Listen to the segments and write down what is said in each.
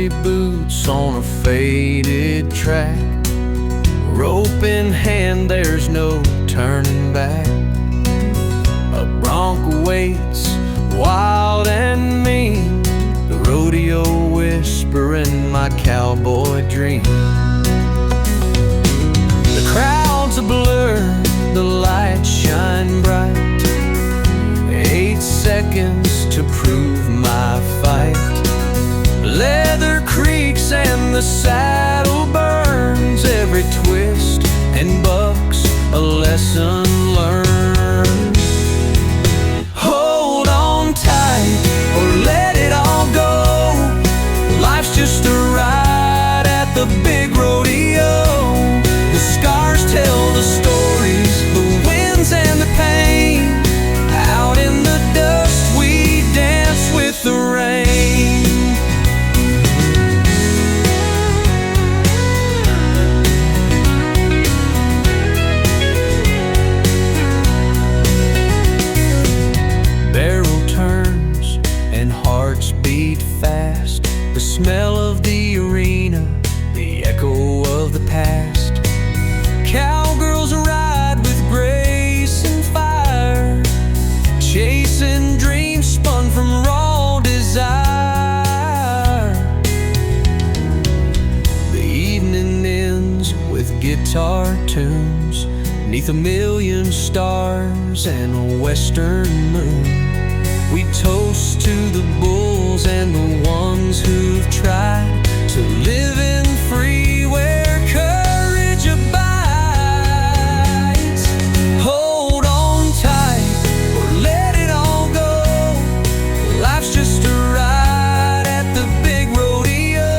empty boots on a faded track. Rope in hand, there's no turning back. A bronc waits, wild and mean, the rodeo whispering my cowboy dream. The crowd's a blur, the lights shine bright. 8 seconds to prove my fight. Leather creaks and the saddle burns. Every twist and buck's a lesson learned. Hold on tight or let it all go. Life's just a ride at the big rodeo. The scars tell the stories, the wins and the pain. Out in the dust we dance with the rain. Barrel turns and hearts beat fast. The smell of the arena, the echo of the past. Cowgirls ride with grace and fire, chasing dreams spun from raw desire. The evening ends with guitar tunes, 'neath a million stars and a western moon. We toast to the bulls and the ones who've tried to live in free where courage abides. Hold on tight or let it all go. Life's just a ride at the big rodeo.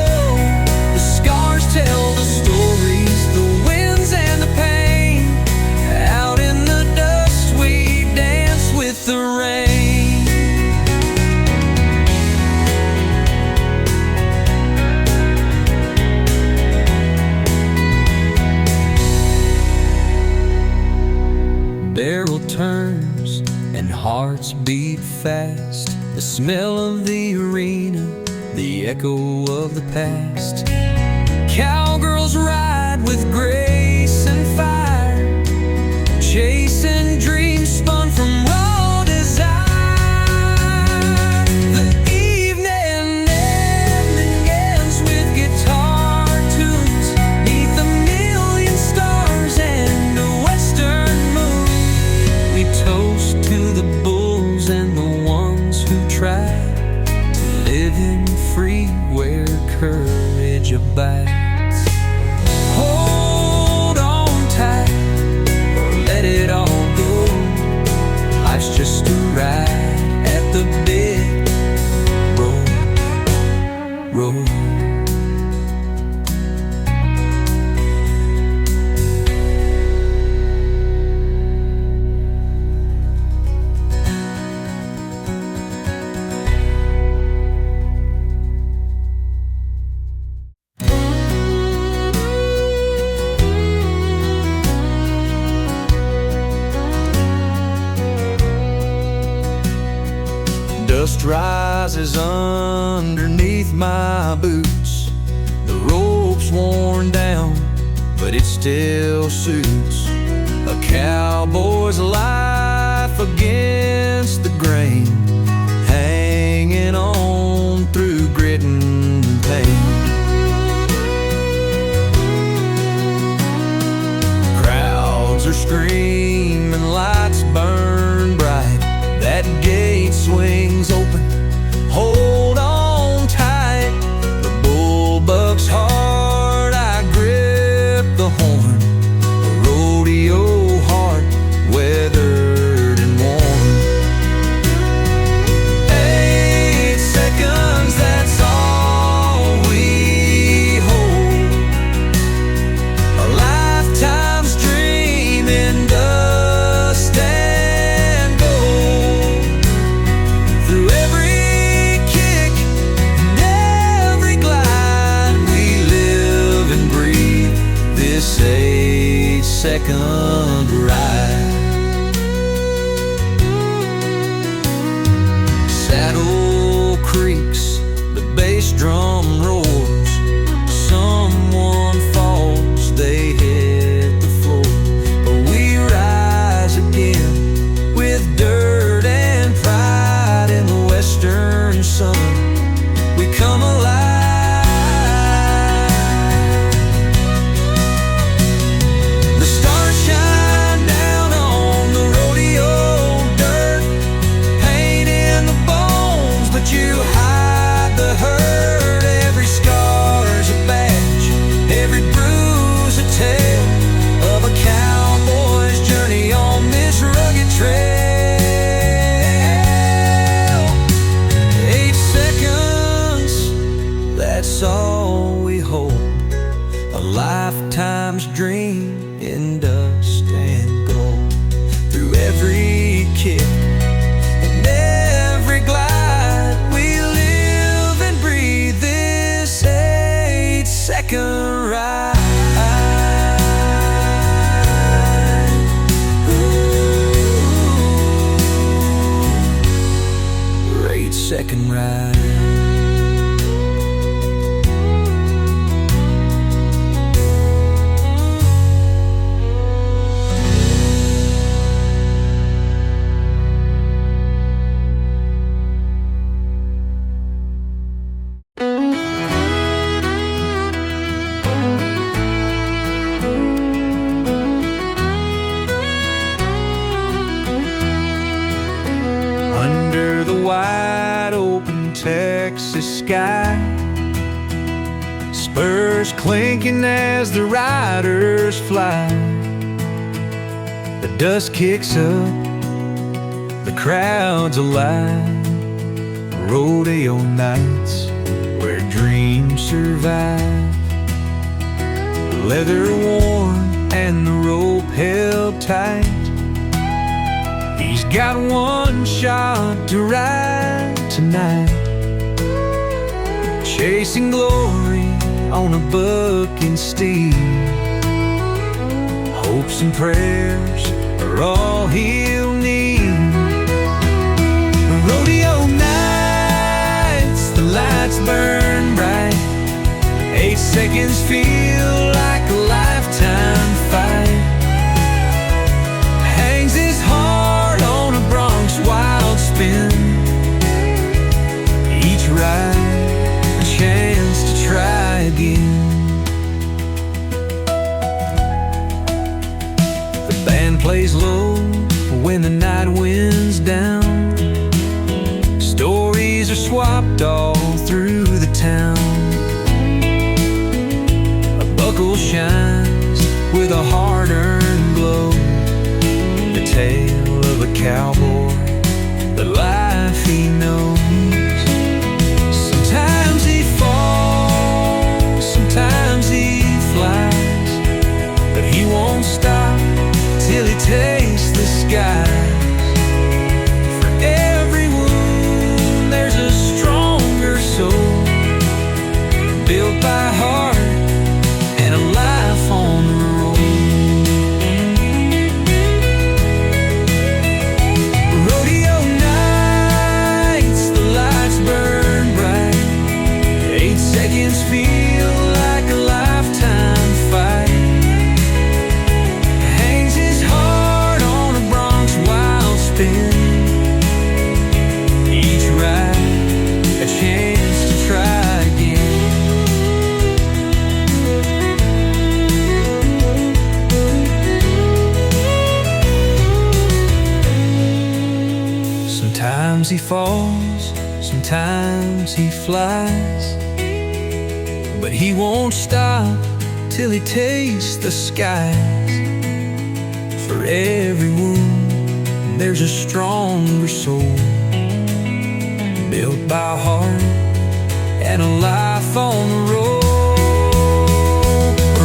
The scars tell the stories, the wins and the pain. Out in the dust we dance with the rain. Barrel turns and hearts beat fast. The smell of the arena, the echo of the past. Cowgirls ride with grace and fire, chasing dreams spun from raw desire. The evening ends with guitar tunes, 'neath a million stars and a western moon. We toast to the bulls and the ones who try to live in free where courage abides. Hold on tight or let it all go. Life's just a ride at the big road. Dust rises underneath my boots. The rope's worn down, but it still suits a cowboy's life against the grain, hanging on through grit and pain. Crowds are screaming, lights burn bright. That gate swings open, hold on tight. The bullbuck's hard, I grip the horn. A rodeo heart, weathered and worn. 8 seconds, that's all we hold. A lifetime's dream in dust and gold. Through every kick and every glide, we live and breathe this 8-second ride. Saddle creaks, the bass drum roars. times dream in dust and gold. Through every kick and every glide, we live and breathe this 8-second ride. Ooh, 8-second ride. Under the wide open Texas sky, spurs clinking as the riders fly. The dust kicks up, the crowd's alive. Rodeo nights where dreams survive. Leather worn and the rope held tight. He's got one shot to ride tonight, chasing glory on a bucking steed. Hopes and prayers are all he'll need. Rodeo nights, the lights burn bright. 8 seconds feel like a lifetime fight. Hangs his heart on a Bronx wild spin. Each ride a chance to try again. The band plays low when the night winds down. Stories are swapped all through the town. A buckle shines with a hard-earned glow. The tale of a cowboy, the life he knows. Sometimes he falls, sometimes he flies, but he won't stop till he tastes the skies. For every wound there's a stronger soul, built by heart and a life on the road. Rodeo nights, the lights burn bright. 8 seconds feel like a lifetime fight. Hangs his heart on a Bronx wild spin. Each ride a chance to try again. Sometimes he falls, sometimes he flies, but he won't stop till he tastes the skies. For every wound there's a stronger soul, built by heart and a life on the road.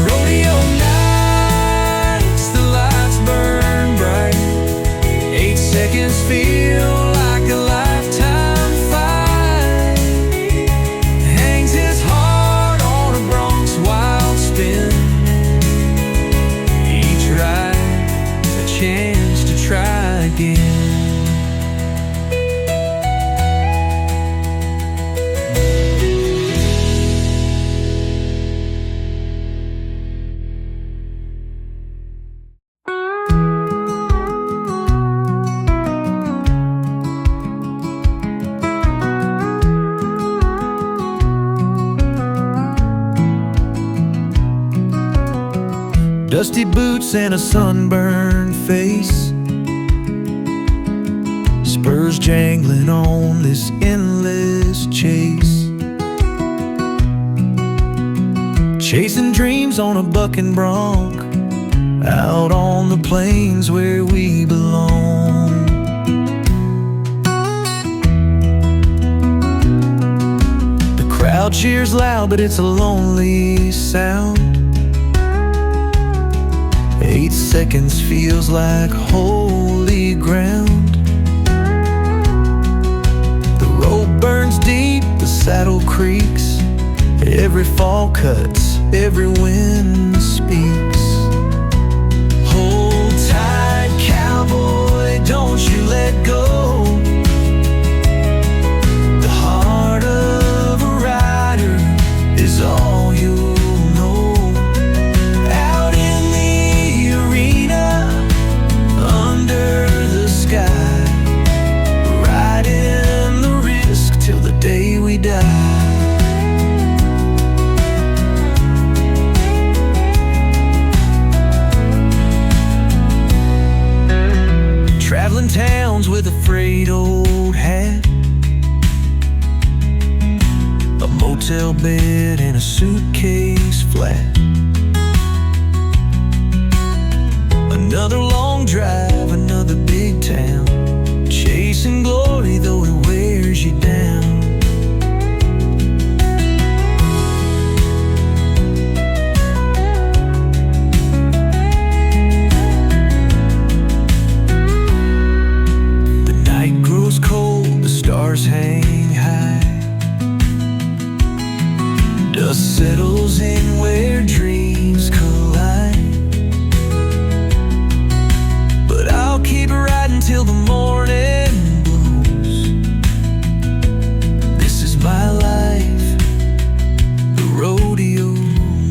Rodeo nights, the lights burn bright. 8 seconds feel like a lifetime fight. Hangs his heart on a Bronx wild spin. Each ride a chance to try again. Dusty boots and a sunburned face, spurs jangling on this endless chase. Chasing dreams on a bucking bronc, out on the plains where we belong. The crowd cheers loud, but it's a lonely sound. seconds feels like holy ground. The road burns deep, the saddle creaks, every fall cuts, every wind speaks. Hold tight, cowboy, don't you let go. The heart of a rider is all you'll know. Out in the arena, under the sky, riding the risk till the day we die. Traveling towns with a frayed old hat, a motel bed and a suitcase flat. Another long drive, another big town, chasing glory though it wears you down. Stars hang high, dust settles in where dreams collide. But I'll keep riding till the morning blows. This is my life, the rodeo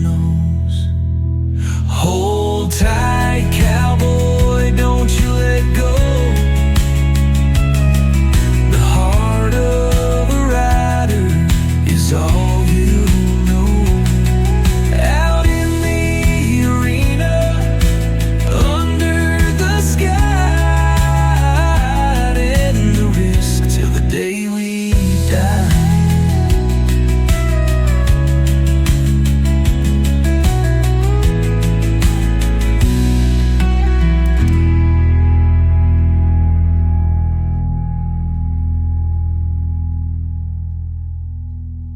knows. Hold tight, cowboy, don't you let go. All you know. Out in the arena, under the sky, riding the risk till the day we die.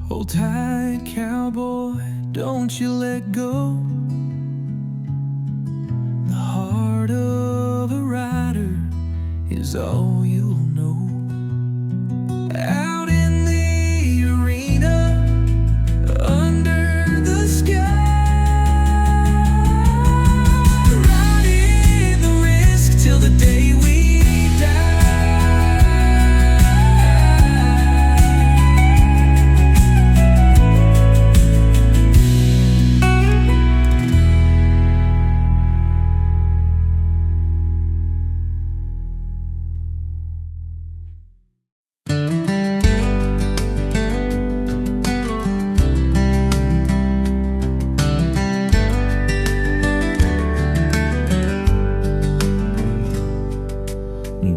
Hold tight, cowboy, don't you let go. The heart of a rider is all you'll know. Out in the arena, under the sky, riding the risk till the day we die.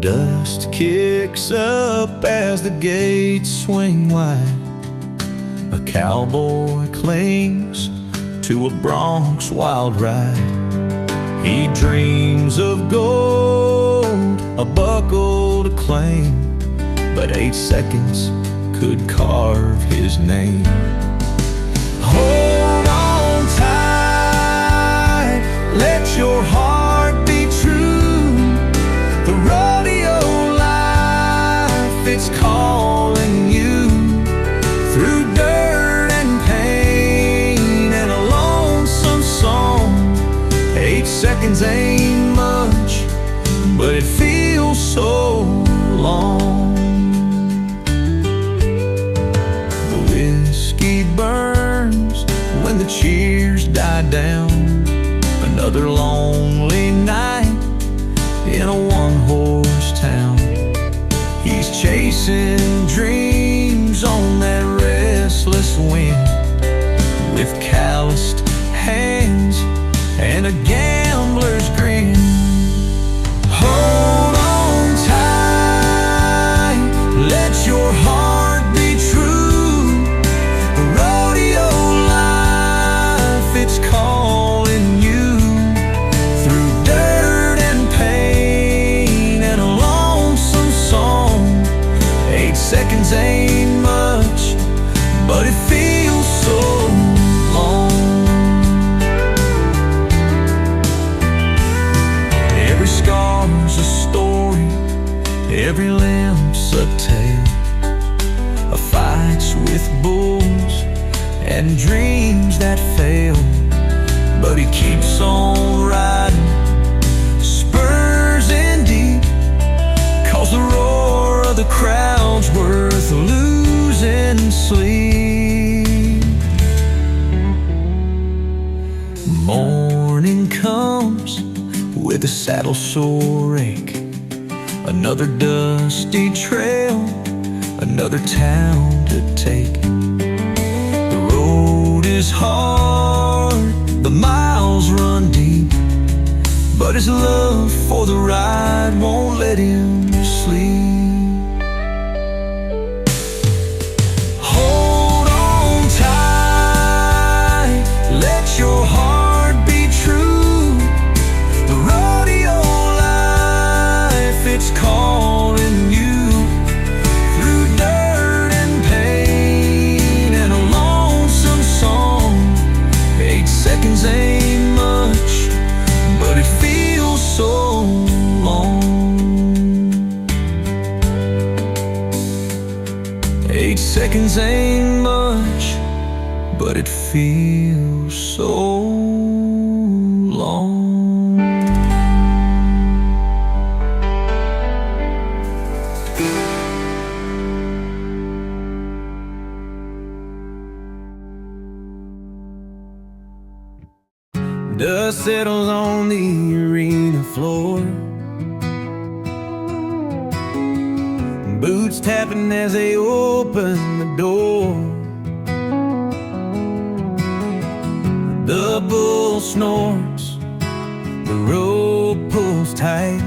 Dust kicks up as the gates swing wide. A cowboy clings to a Bronx wild ride. He dreams of gold, a buckle to claim, but 8 seconds could carve his name. Hold on tight, let your heart be true. The rodeo life, it's calling you through dirt and pain and a lonesome song. 8 seconds ain't much, but it feels so long. The whiskey burns when the cheers die down. Another lonely night in a one-horse town. He's chasing dreams on that restless wind, with calloused hands and a gambler's grin. Hold on tight, let your heart be true. The rodeo life, it's calling you through dirt and pain and a lonesome song. 8 seconds ain't much, but it feels so long. Every limp's a tale of fights with bulls and dreams that fail, but he keeps on riding, spurs in deep, 'cause the roar of the crowd's worth losing sleep. Morning comes with a saddle sore ache, another dusty trail, another town to take. The road is hard, the miles run deep, but his love for the ride won't let him sleep. Hold on tight, let your heart be true. The rodeo life, it's calling you through dirt and pain and a lonesome song. 8 seconds ain't much, but it feels so long. 8 seconds ain't much, but it feels so long. Dust settles on the arena floor, boots tapping as they open the door. The bull snorts, the rope pulls tight.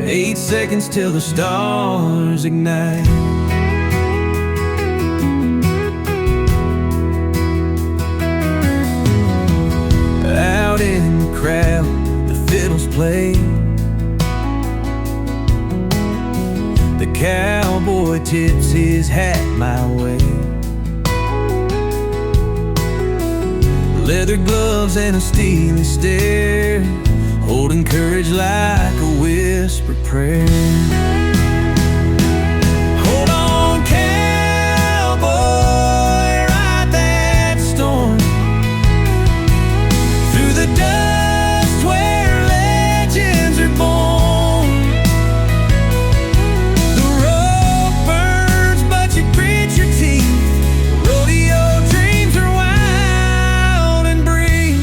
8 seconds till the stars ignite. Out in the crowd, the fiddles play. The cowboy tips his hat my way. Leather gloves and a steely stare, holding courage like a whispered prayer. Hold on, cowboy, ride that storm through the dust where legends are born. The road burns, but you grit your teeth. Rodeo dreams are wild and brief.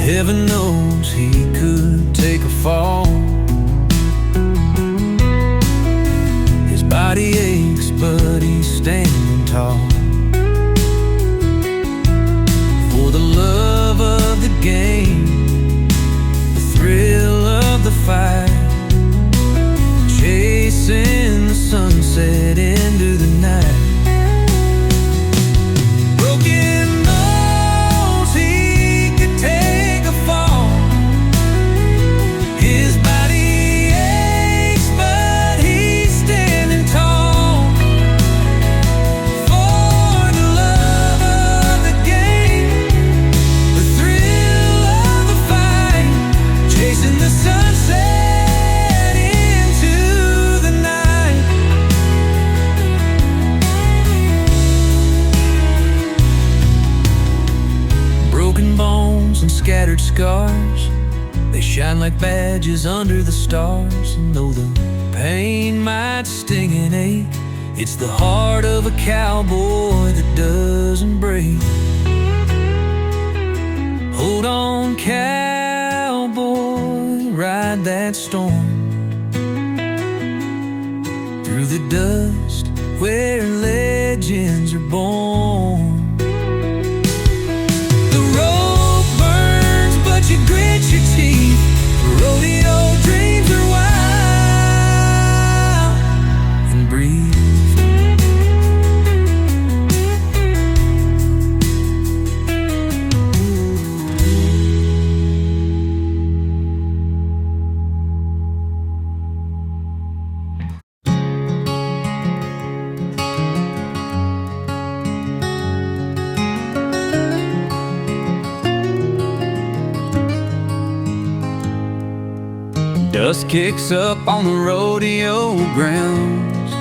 Heaven knows he could take a fall. His body aches, but he's standing tall. For the love of the game, the thrill of the fight, chasing the sunset into the night. Broken knows he could take a fall. His body aches, but he's standing tall. For the love of the game, the thrill of the fight, chasing the sunset into the night. Broken bones and scattered scars, they shine like badges under the stars. And though the pain might sting and ache, it's the heart of a cowboy that doesn't break. Hold on, cowboy, ride that storm through the dust where legends are born. The road burns, but you grit your teeth. Rodeo dreams are wild and brief. Dust kicks up on the rodeo grounds,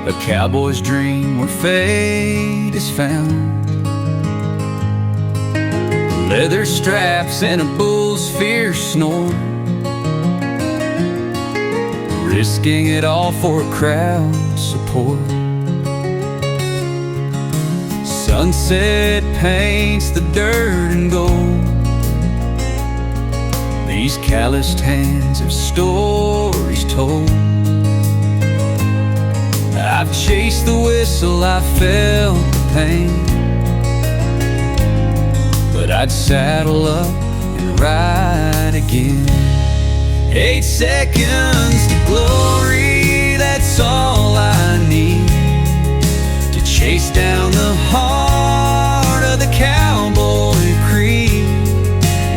a cowboy's dream where fate is found. Leather straps and a bull's fierce snore, risking it all for a crowd's support. Sunset paints the dirt and gold. These calloused hands have stories told. I've chased the whistle, I've felt the pain, but I'd saddle up and ride again. 8 seconds to glory, that's all I need to chase down the heart of the cowboy creed.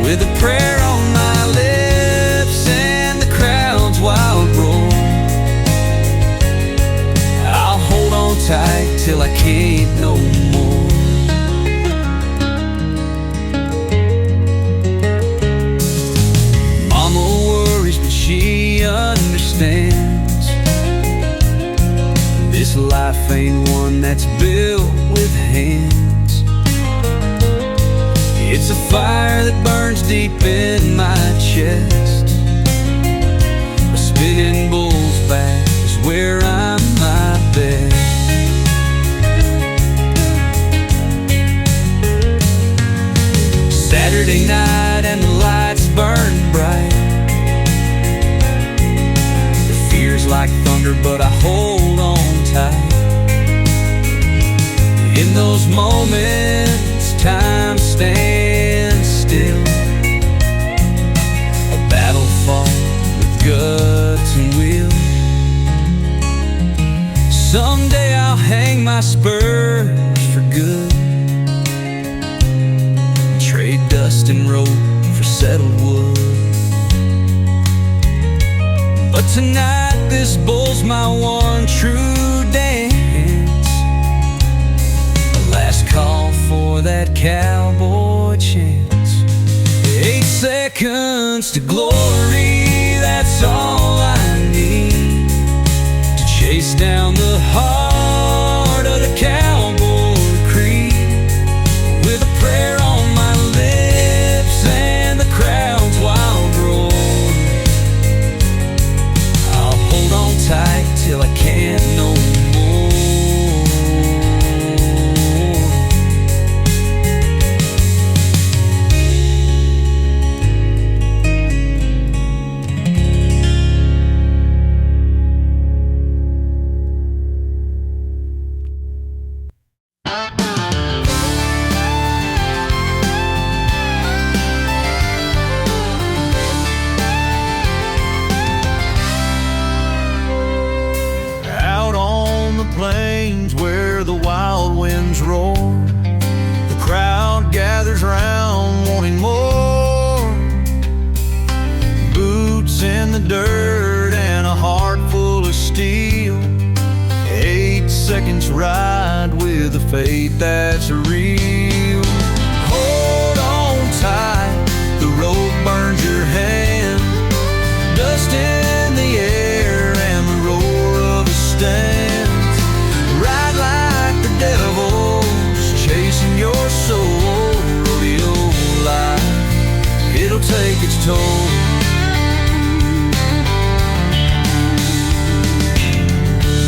With a prayer on my lips and the crowd's wild roar, I'll hold on tight till I can't no more. Mama worries, but she understands this life ain't one that's built with hands. It's a fire that burns deep in my chest. A spinning bull's back is where I'm my best. Saturday night and the lights burn bright. The fear's like thunder, but I hold on tight. In those moments, time stands still. A battle fought with guts and will. Someday I'll hang my spurs for good, trade dust and rope for settled wood. But tonight this bull's my one true dance, a last call for that cowboy chance. 8 seconds to glory, that's all I need to chase down the heart of the cowboy creed. With a prayer on my lips and the crowd's wild roar, I'll hold on tight till I can't no more. Plains where the wild winds roar, the crowd gathers round wanting more. Boots in the dirt and a heart full of steel. 8 seconds ride with a faith that's real. Hold on tight, the rope burns your hand. Dust in the air and the roar of a stand. Devils chasing your soul. Rodeo life, it'll take its toll.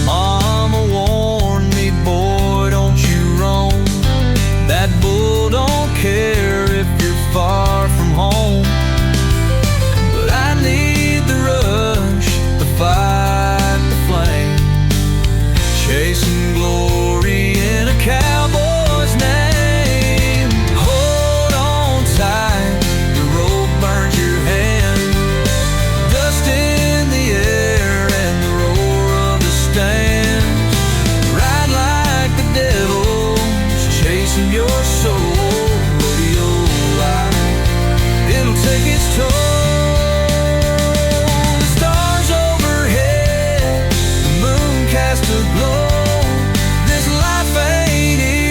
Mama warned me, boy, don't you roam. That bull don't care if you're far from home. But I need the rush, the fight, the flame, chasing glory in a cowboy's name. Hold on tight, the rope burns your hand. Dust in the air and the roar of the stands. Ride like the devil's chasing your soul. Rodeo life, it'll take its toll. The stars overhead, the moon casts a glow. This life ain't easy.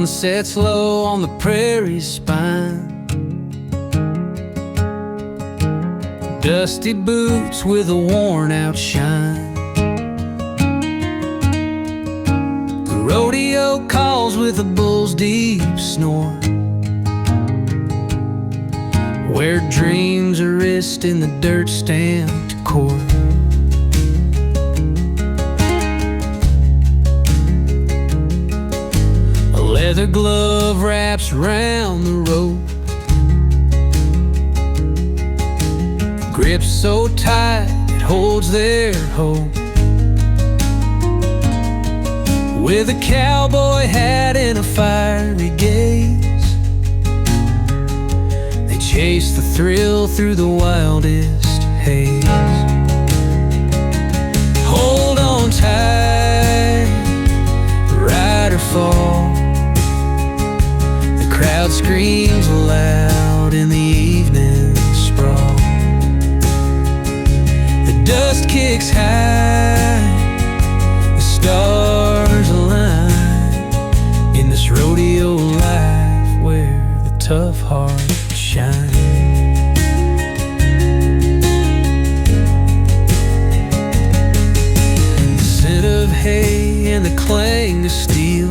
sun sets low on the prairie's spine. Dusty boots with a worn-out shine. The rodeo calls with a bull's deep snore, where dreams are risked in the dirt-stamped court. A leather glove wraps round the rope, grips so tight it holds their hope. With a cowboy hat and a fiery gaze, they chase the thrill through the wildest haze. Hold on tight, ride or fall. The crowd screams aloud in the evening sprawl. Dust kicks high, the stars align in this rodeo life where the tough hearts shine. The scent of hay and the clang of steel,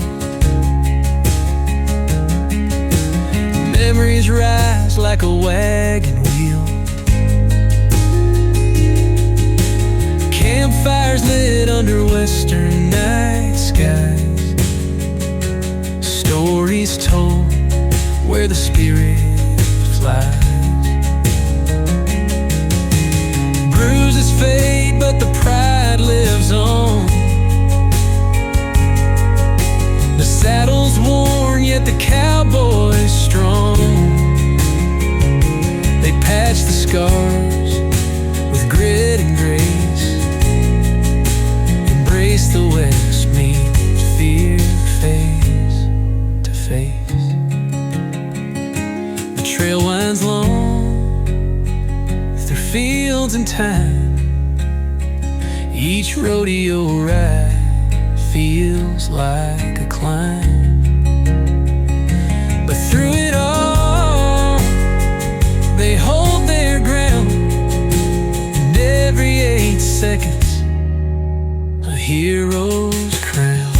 memories rise like a wagon wheel. Campfires lit under western night skies, stories told where the spirit flies. Bruises fade but the pride lives on. The saddle's worn yet the cowboy's strong. They patch the scars with grit and grace. The west meets fear face to face. The trail winds long through fields and time. Each rodeo ride feels like a climb. But through it all, they hold their ground. And every 8 seconds hero's crown.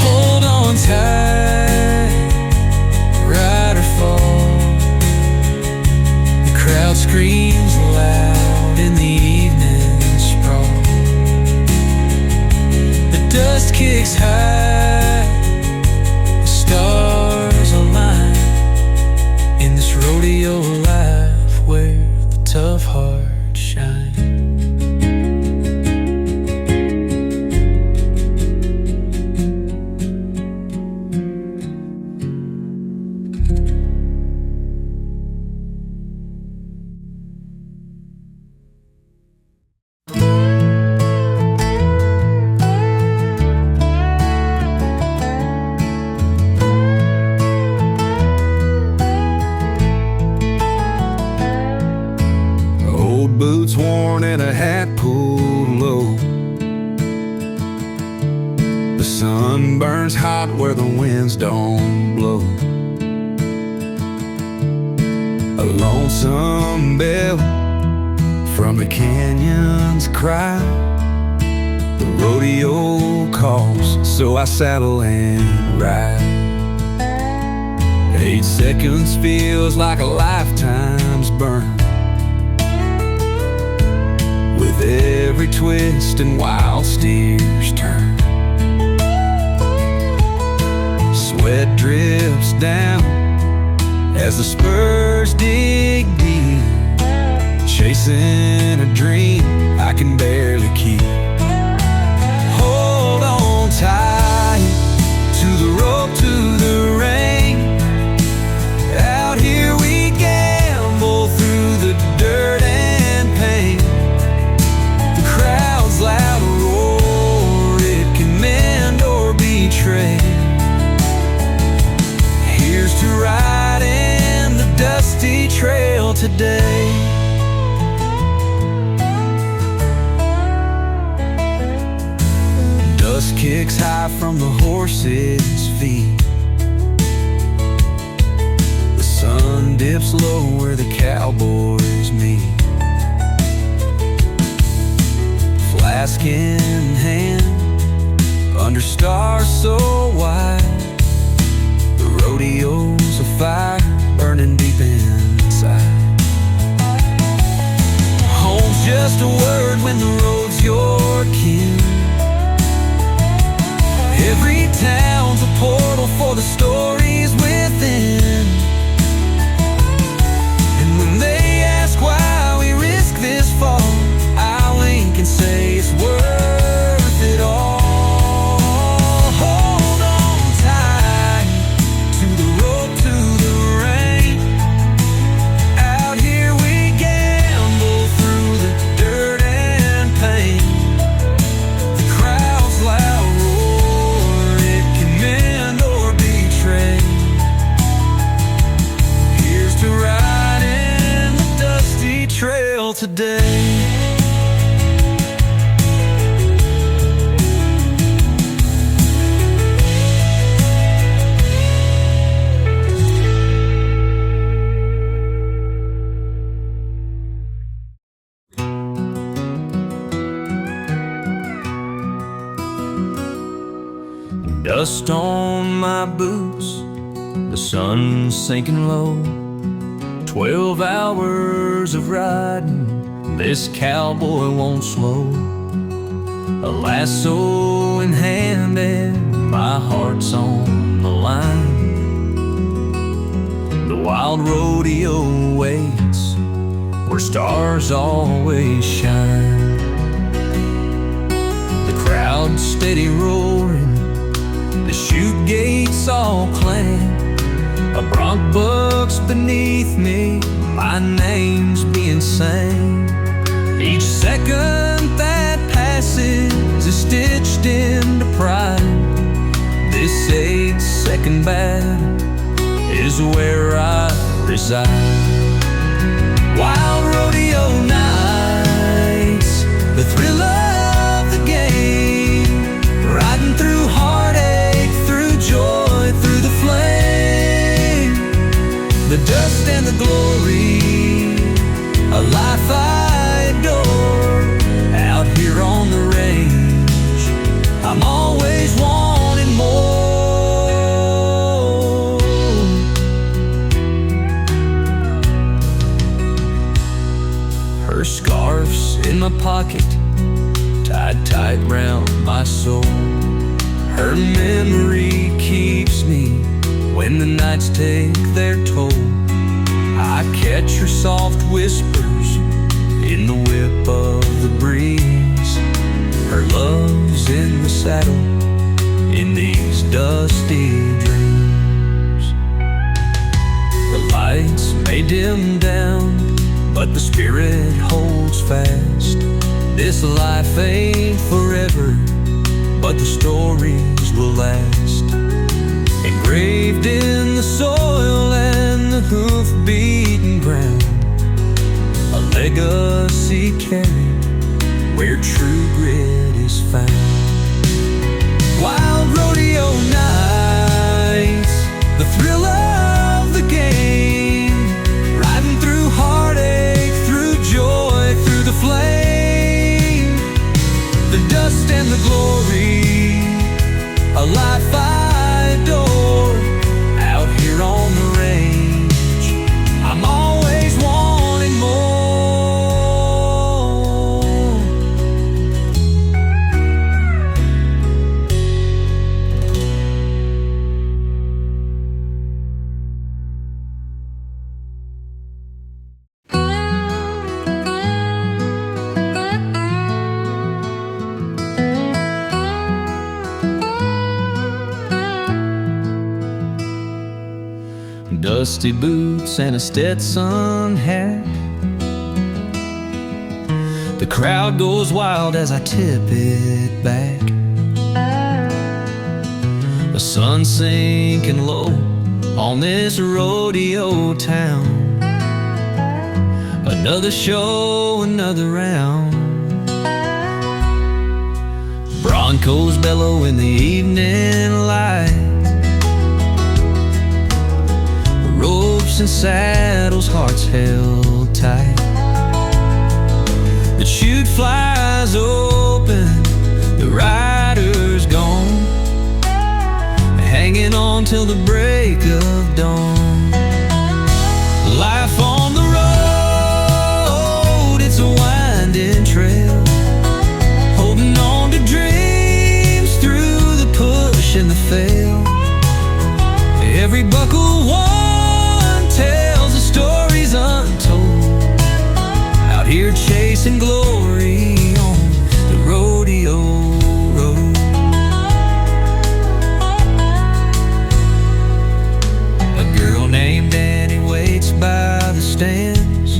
Hold on tight, ride or fall. The crowd screams loud in the evening sprawl. The dust kicks high, stars align in this rodeo life where the tough hearts shine. Boots worn and a hat pulled low. The sun burns hot where the winds don't blow. A lonesome bell from the canyon's cry. The rodeo calls, so I saddle and ride. 8 seconds feels like a lifetime's burn, with every twist and wild steer's turn. Sweat drips down as the spurs dig deep, chasing a dream I can barely keep. Hold on tight to the rope, to the rain. Out here we gamble through the dirt and pain. Crowd's loud roar, it can mend or betray. Here's to ride in the dusty dry from the horses' feet. The sun dips low where the cowboys meet. Flask in hand, under stars so wide, the rodeo's a fire burning deep inside. Home's just a word when the road's your kin. Every town's a portal for the stories within. And when they ask why we risk this fall, I wink and say it's worth it all. Hold on tight to the rope, to the rain. Out here we gamble through the dirt and pain. The crowd's loud roar, it can mend or betray. Here's to riding the dusty trail today. Dust on my boots, the sun's sinking low. 12 hours of riding, this cowboy won't slow. A lasso in hand and my heart's on the line. The wild rodeo waits where stars always shine. The crowd steady roaring, the chute gates all clang. A bronc buck's beneath me, my name's being sang. Each second that passes is stitched into pride. This 8-second battle is where I reside. Wild rodeo nights, the thrill of the game. Riding through heartache, through joy, through the flame. The dust and the glory, a life I adore. Out here on the range, I'm always wanting more. Her scarf's in my pocket, tied tight round my soul. Her memory keeps me when the nights take their toll. I catch her soft whispers in the whip of the breeze. Her love's in the saddle in these dusty dreams. The lights may dim down, but the spirit holds fast. This life ain't forever, but the stories will last. Engraved in the soil and the hoof-beaten ground, a legacy carried where true grit is found. Wild rodeo nights, the thrill of the game. Riding through heartache, through joy, through the flame. The dust and the glory, a life I adore. Out here on the range, I'm always wanting more. Dusty boots and a Stetson hat. The crowd goes wild as I tip it back. The sun sinking low on this rodeo town. Another show, another round. Broncos bellow in the evening light. Ropes and saddles, hearts held tight. The chute flies open, the rider's gone, hanging on till the break of dawn. Life on the road, it's a winding trail, holding on to dreams through the push and the fail. Every buckle one tells the stories untold, out here chasing glory on the rodeo road. A girl named Annie waits by the stands,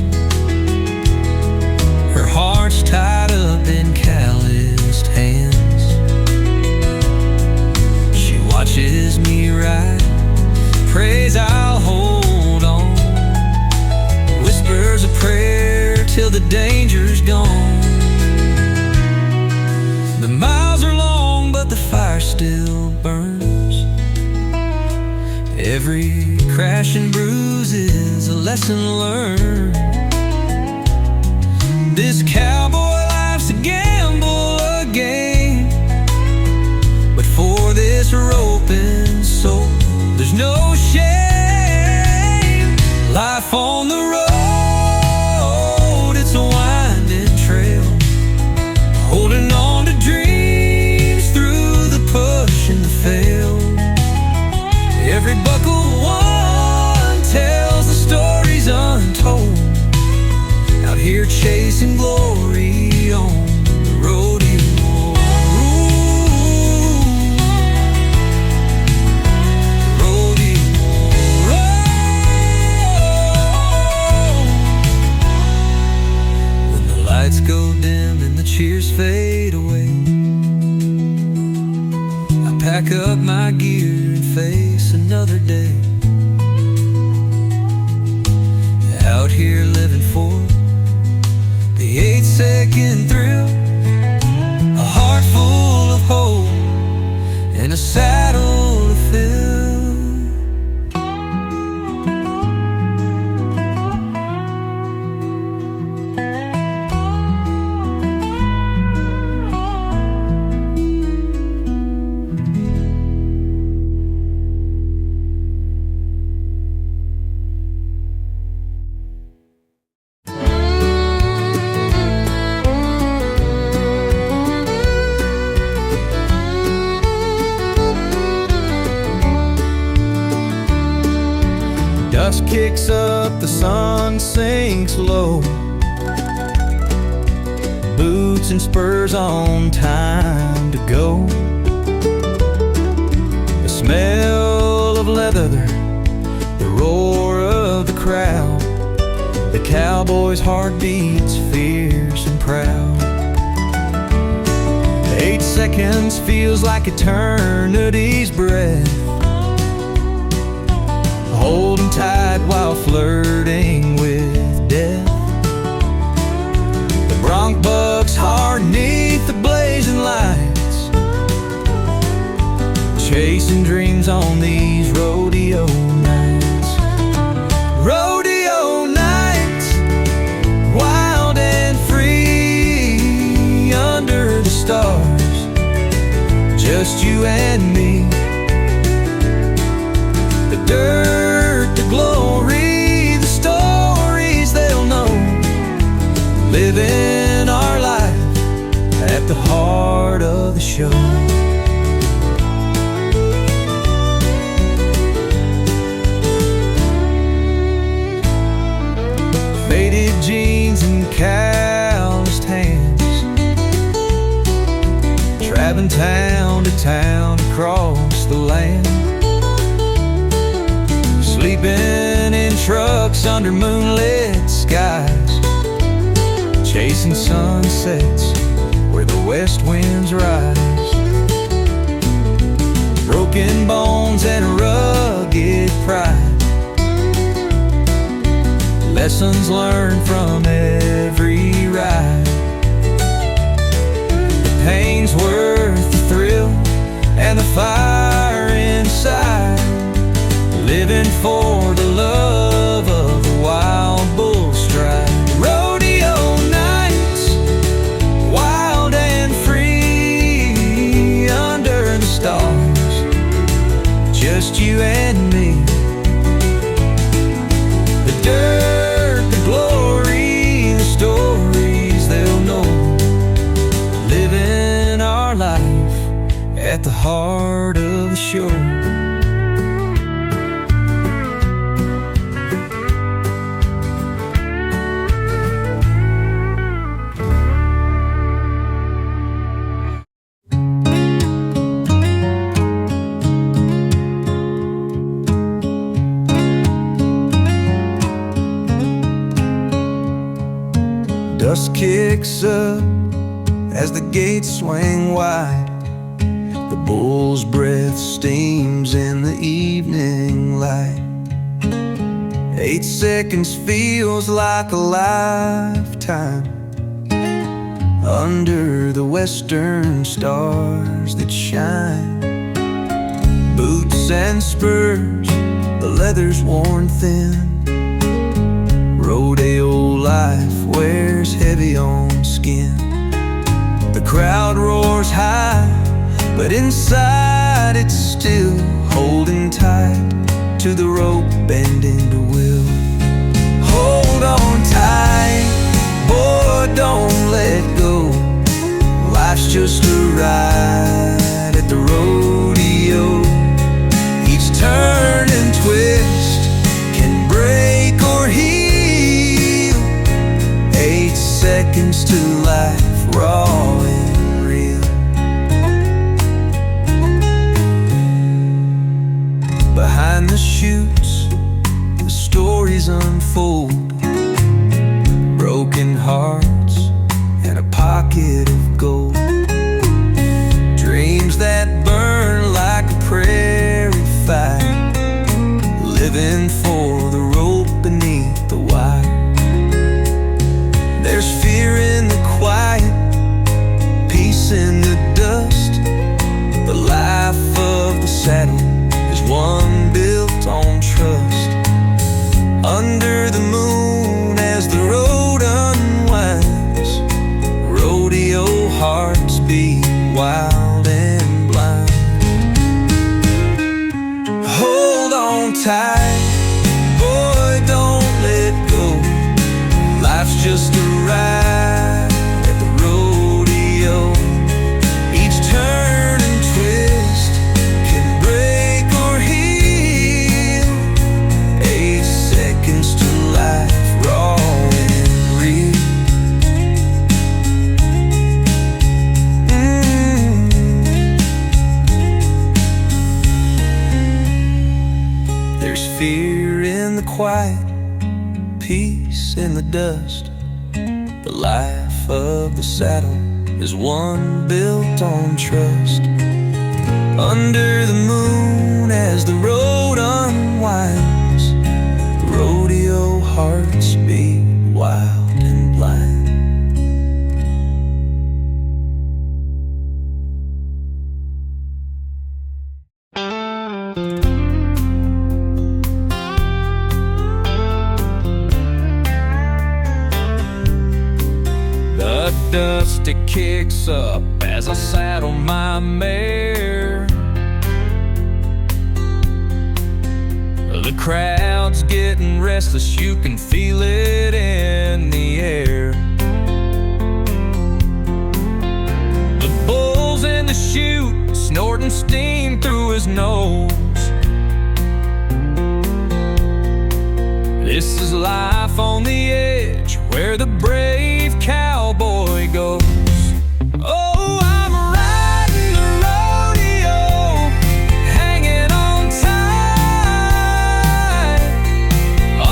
her heart's tied up in calloused hands. She watches me ride, prays I'll hold on, whispers a prayer till the danger's gone. The miles are long, but the fire still burns. Every crash and bruise is a lesson learned. This cowboy life's a gamble, a game, but for this rope and soul, there's no shame. Life on the road, it's a winding trail, holding on to dreams through the push and the fail. Every buckle one tells the stories untold, out here chasing glory on the rodeo. Lights go dim and the cheers fade away, I pack up my gear and face another day. Out here living for the 8-second thrill, a heart full of hope and a saddle to fill. Dust kicks up, the sun sinks low, boots and spurs on, time to go. The smell of leather, the roar of the crowd, the cowboy's heart beats fierce and proud. 8 seconds feels like eternity's breath, holding tight while flirting with death. The bronc bucks hard neath the blazing lights, chasing dreams on these rodeo nights. Rodeo nights, wild and free, under the stars, just you and me. The dirt, the glory, the stories they'll know, living our life at the heart of the show. Faded jeans and calloused hands, traveling town to town across the land, sleeping in trucks under moonlit skies, chasing sunsets where the west winds rise. Broken bones and rugged pride, lessons learned from every ride. The pain's worth the dust kicks up as the gates swing wide. The bull's breath steams in the evening light. 8 seconds feels like a lifetime under the western stars that shine. Boots and spurs, the leather's worn thin. Rodeo life wears heavy on skin. The crowd roars high, but inside it's still holding tight to the rope bending the wheel. Hold on tight, boy, don't let go. Life's just a ride at the rodeo. Each turn and twist can break or heal. 8 seconds to life, raw and real. Behind the chutes, the stories unfold. Broken hearts and a pocket of gold. Dreams that burn like a prairie fire, living for the rope beneath the wire. There's fear in the quiet, peace in the dust. The life of the saddle is one built on trust. Under the moon as the road unwinds, rodeo hearts beat wild and blind. Hold on tight, boy, don't let go. Life's just a ride at the rodeo. Each turn and twist can break or heal. 8 seconds to life, raw and real. There's fear in the quiet, peace in the dust. The life of the saddle is one built on trust. Under the moon as the road unwinds, rodeo hearts beat wild and blind. The dust it kicks up as I saddle my mare. The crowd's getting restless, you can feel it in the air. The bull's in the chute, snorting steam through his nose. This is life on the edge, where the brave cowboy goes. Oh, I'm riding the rodeo, hanging on tight,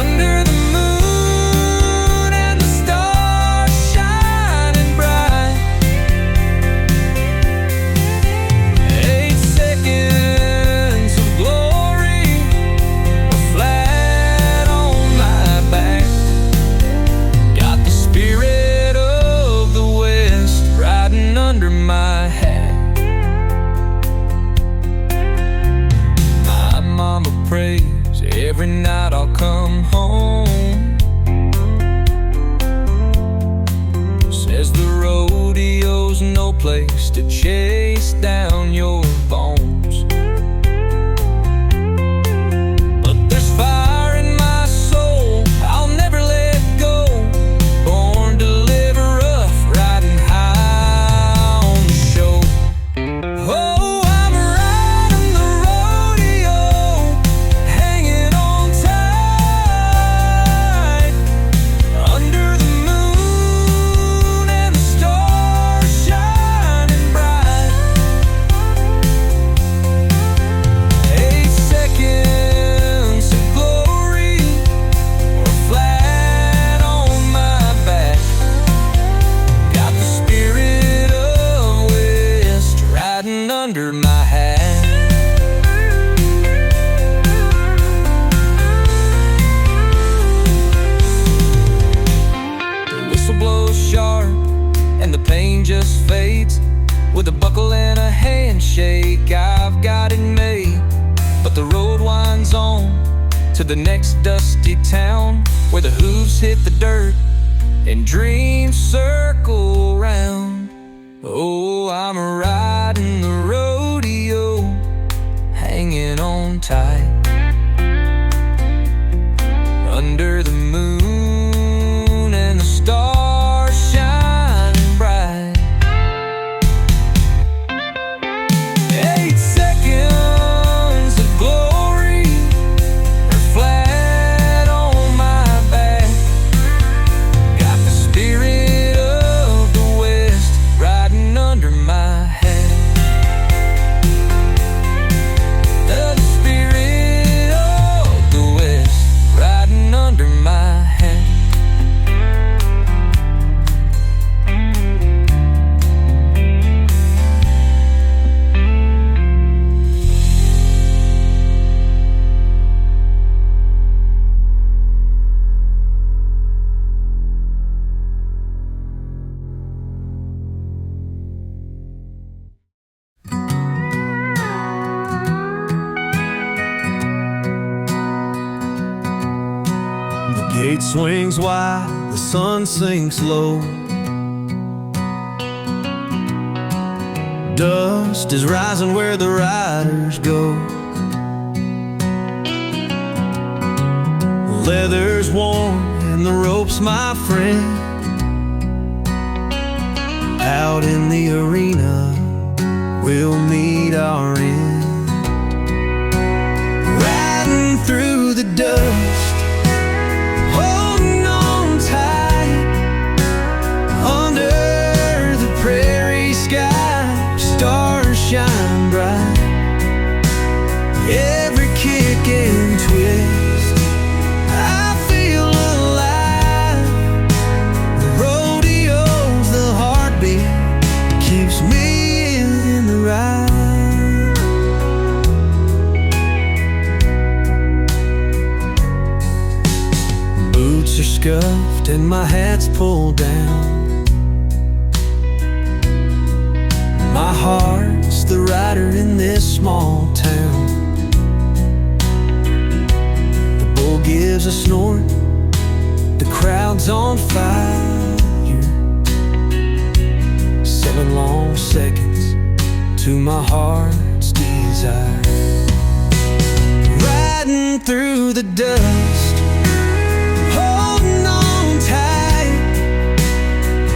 under the moon and the stars shining bright. 8 seconds of glory, flat on my back. Got the spirit of the West riding under my hat. My mama prays every night I'll come home. Says the rodeo's no place to chase down your bones. But there's fire in my soul, I'll never let go. Born to live rough, riding high on the show. Oh, I'm riding the rodeo, hanging on tight, under the moon and the stars shining bright. the pain just fades. With a buckle and a handshake, I've got it made. But the road winds on to the next dusty town, where the hooves hit the dirt and dreams circle round. Oh, I'm riding the rodeo, hanging on tight, under the moon and the stars shining bright. 8 seconds of glory are flat on my back. Got the spirit of the West riding under my hat. The spirit of the West riding under my hat. The gate swings wide, the sun sinks low. Dust is rising where the riders go. Leather's warm and the rope's my friend. Out in the arena, we'll meet our end. Riding through the dust, holding on tight, under the prairie sky, stars shine bright. Every kick and twist, I feel alive. The rodeo's the heartbeat, keeps me in the ride. Boots are scuffed and my hat's pulled down. My heart's the rider in this small town. The bull gives a snort, the crowd's on fire. 7 long seconds to my heart's desire. Riding through the dust, holding on tight,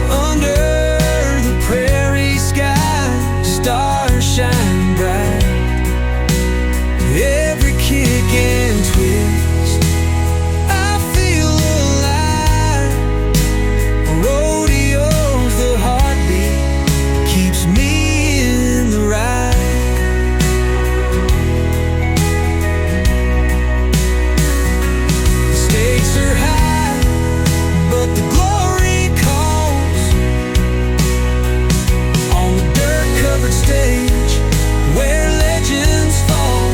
under the prairie sky, stars shine bright. Every kick and twist, I feel alive. Rodeo's the heartbeat, keeps me in the ride. The stakes are high, but the glory calls. On the dirt-covered stage, where legends fall.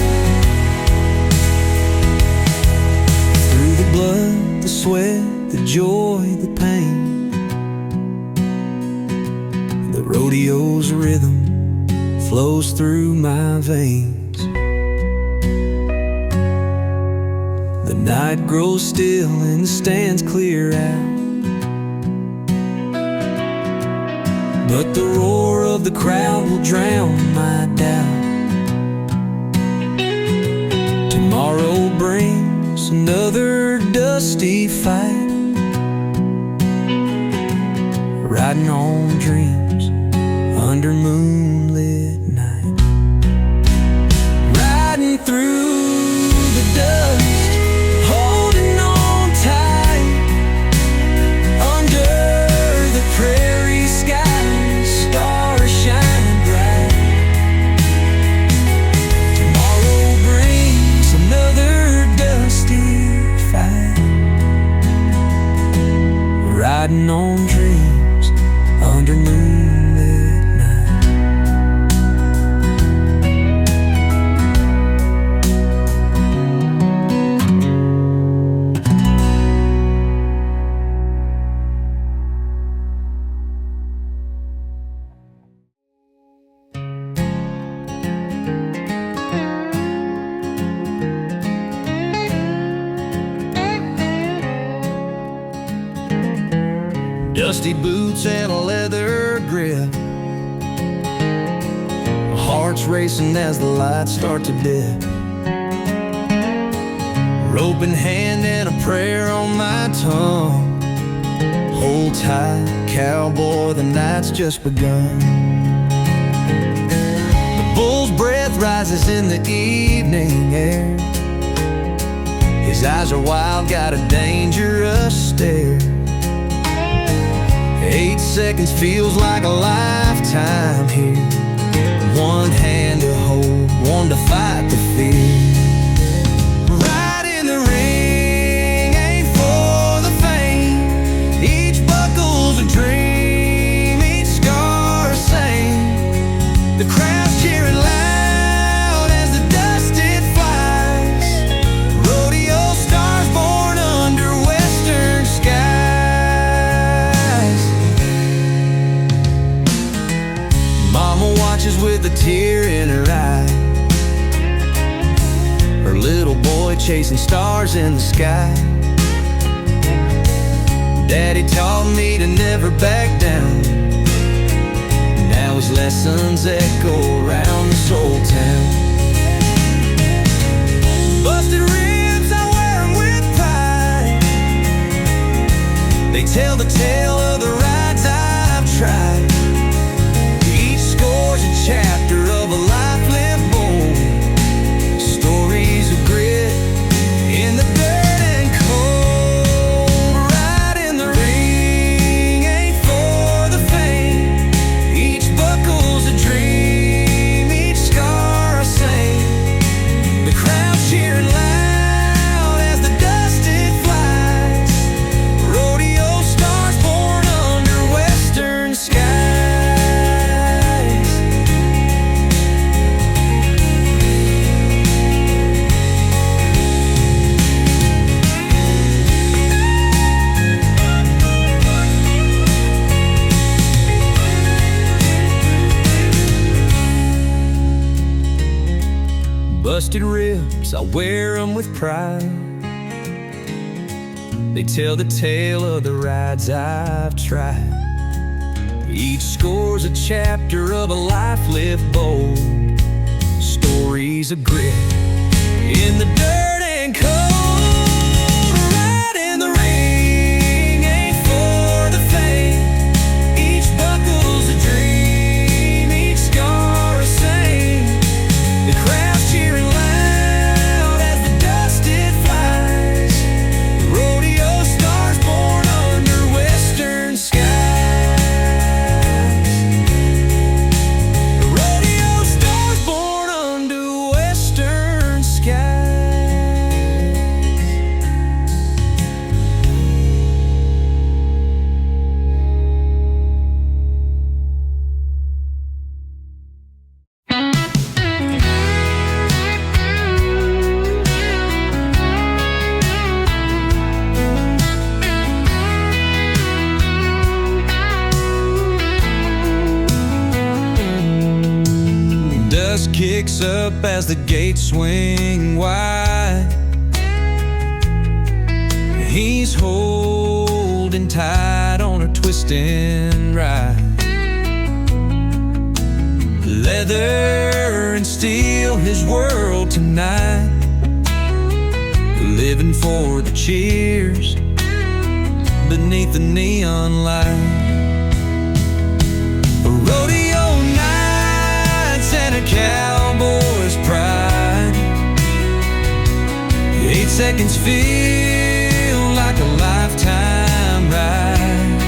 Through the blood, the sweat, the joy, the pain, the rodeo's rhythm flows through my veins. The night grows still and the stands clear out, but the roar of the crowd will drown my doubt. Tomorrow brings another dusty fight, riding on dreams under moonlit night. Riding through the dust, holding on tight, under the prairie sky, stars shine bright. Tomorrow brings another dusty fight, riding on dreams under moon. rusty boots and a leather grip. My heart's racing as the lights start to dip. Rope in hand and a prayer on my tongue. Hold tight, cowboy, the night's just begun. The bull's breath rises in the evening air. His eyes are wild, got a dangerous stare. 8 seconds feels like a lifetime here. One hand to hold, one to fight the fear. Right in the ring, ain't for the faint. Each buckle's a dream, each scar a saint. The crowd's cheering loud as the dust it flies. Rodeo stars born under western skies. Mama watches with a tear in her eye. Her little boy chasing stars in the sky. Daddy taught me to never back down. Now his lessons echo around this old town. Busted ribs, I wear them with pride. They tell the tale of the rides I've tried. Each score's a chapter of a life lived bold. Stories of grit in the dirt and cold. Right in the ring, ain't for the faint. Each buckle's a dream, each scar a saint. The crowd cheering loud as the dust it flies. Rodeo stars born under western skies. Busted ribs, I wear them with pride. They tell the tale of the rides I've tried. Each score's a chapter of a life lived bold. Stories of grit in the dirt and cold. Right in the ring, ain't for the faint. Each buckle's a dream, each scar a saint. The crowd's cheering loud as the dust it flies. Rodeo stars born under western skies. Rodeo stars born under western skies. Dust kicks up as the gates swing wide. He's holding tight on a twisting ride. Leather and steel, his world tonight. Living for the cheers beneath the neon light. A rodeo nights and a cowboy's pride. 8 seconds feel like a lifetime ride.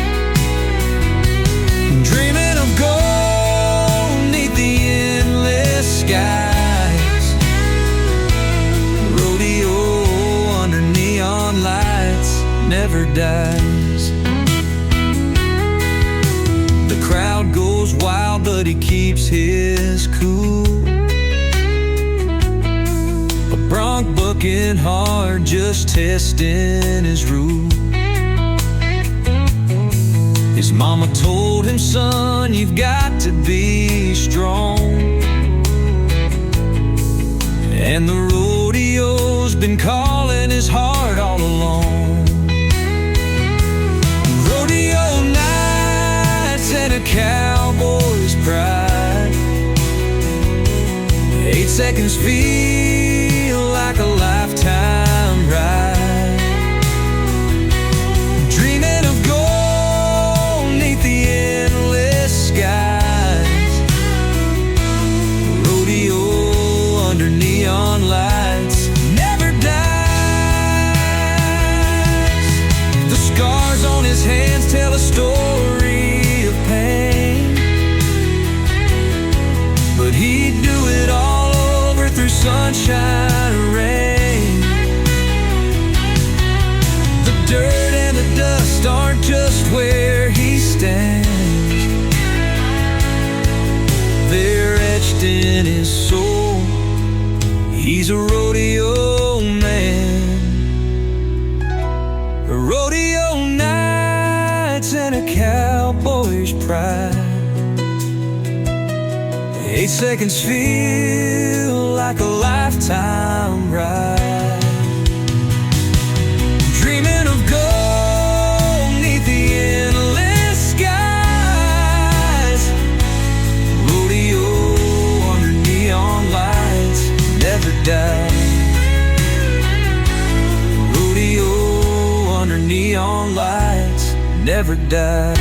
Dreaming of gold neath the endless skies. Rodeo under neon lights never dies. The crowd goes wild, but he keeps his cool. A bronc bucking hard, just testing his rule. His mama told him, son, you've got to be strong. And the rodeo's been calling his heart all along. Rodeo night a cowboy's pride. 8 seconds feel like a lifetime ride. Dreaming of gold neath the endless skies. Rodeo under neon lights never dies. The scars on his hands tell a story of pain, but he'd do it all over through sunshine or rain. The dirt and the dust aren't just where he stands, they're etched in his soul. He's a rodeo man. Rodeo nights and a cowboy's pride. 8 seconds feel like a lifetime ride. Dreaming of gold neath the endless skies. Rodeo under neon lights never die. Rodeo under neon lights never die.